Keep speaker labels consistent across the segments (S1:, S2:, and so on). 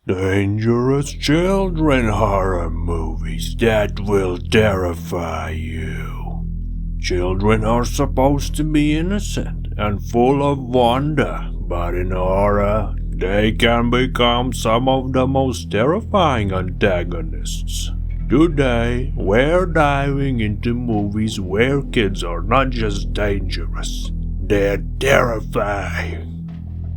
S1: Dangerous children horror movies that will terrify you. Children are supposed to be innocent and full of wonder, but in horror, they can become some of the most terrifying antagonists. Today, we're diving into movies where kids are not just dangerous, they're terrifying.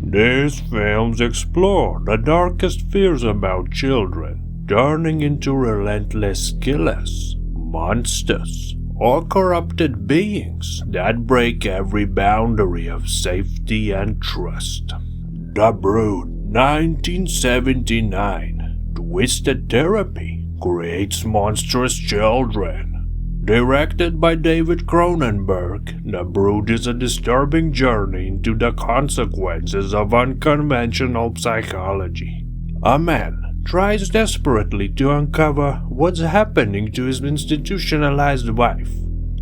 S1: These films explore the darkest fears about children, turning into relentless killers, monsters, or corrupted beings that break every boundary of safety and trust. The Brood, 1979, Twisted Therapy creates monstrous children. Directed by David Cronenberg, The Brood is a disturbing journey into the consequences of unconventional psychology. A man tries desperately to uncover what's happening to his institutionalized wife,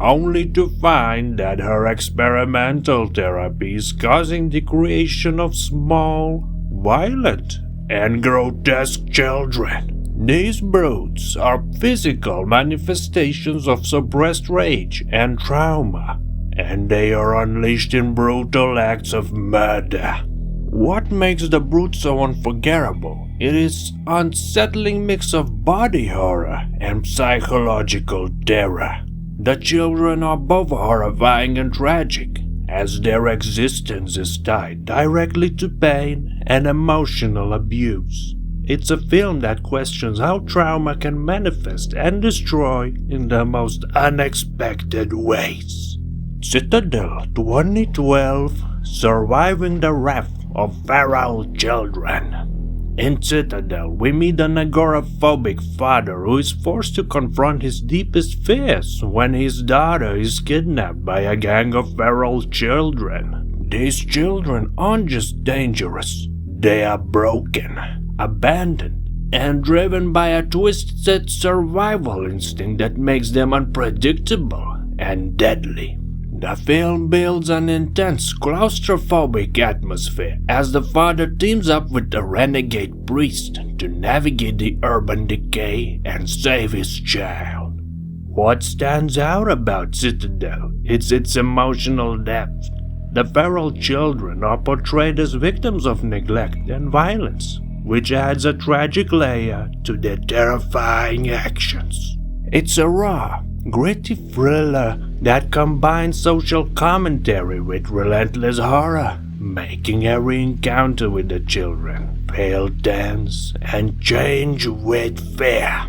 S1: only to find that her experimental therapy is causing the creation of small, violent, and grotesque children. These broods are physical manifestations of suppressed rage and trauma, and they are unleashed in brutal acts of murder. What makes the Brood so unforgettable? It is an unsettling mix of body horror and psychological terror. The children are both horrifying and tragic, as their existence is tied directly to pain and emotional abuse. It's a film that questions how trauma can manifest and destroy in the most unexpected ways. Citadel, 2012, Surviving the Wrath of Feral Children. In Citadel, we meet an agoraphobic father who is forced to confront his deepest fears when his daughter is kidnapped by a gang of feral children. These children aren't just dangerous, they are broken, abandoned, and driven by a twisted survival instinct that makes them unpredictable and deadly. The film builds an intense claustrophobic atmosphere as the father teams up with the renegade priest to navigate the urban decay and save his child. What stands out about Citadel is its emotional depth. The feral children are portrayed as victims of neglect and violence, which adds a tragic layer to their terrifying actions. It's a raw, gritty thriller that combines social commentary with relentless horror, making every encounter with the children feel tense and change with fear.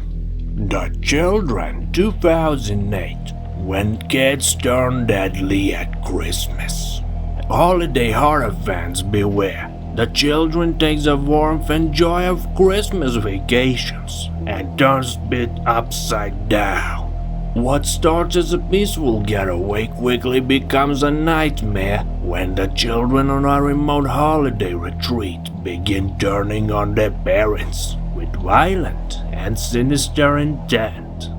S1: The Children, 2008, When Kids Turn Deadly at Christmas. Holiday horror fans beware. The Children takes the warmth and joy of Christmas vacations and turns it upside down. What starts as a peaceful getaway quickly becomes a nightmare when the children on a remote holiday retreat begin turning on their parents with violent and sinister intent.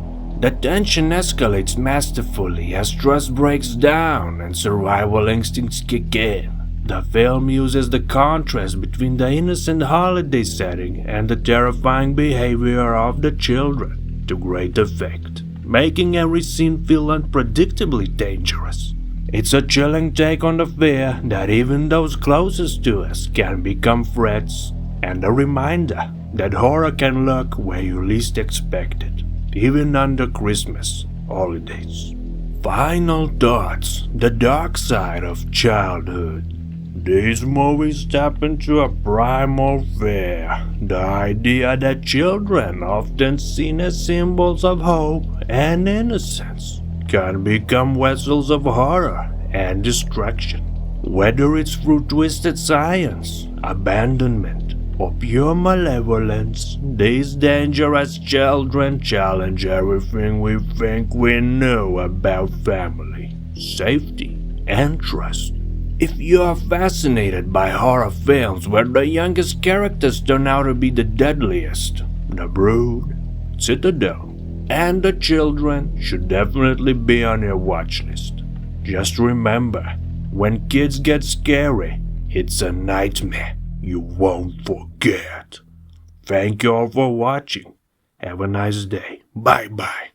S1: The tension escalates masterfully as trust breaks down and survival instincts kick in. The film uses the contrast between the innocent holiday setting and the terrifying behavior of the children to great effect, making every scene feel unpredictably dangerous. It's a chilling take on the fear that even those closest to us can become threats, and a reminder that horror can lurk where you least expect it, even under Christmas holidays. Final thoughts: the dark side of childhood. These movies tap into a primal fear, the idea that children, often seen as symbols of hope and innocence, can become vessels of horror and destruction. Whether it's through twisted science, abandonment, or pure malevolence, these dangerous children challenge everything we think we know about family, safety, and trust. If you are fascinated by horror films where the youngest characters turn out to be the deadliest, The Brood, Citadel, and The Children should definitely be on your watch list. Just remember, when kids get scary, it's a nightmare you won't forget. Thank you all for watching. Have a nice day. Bye bye.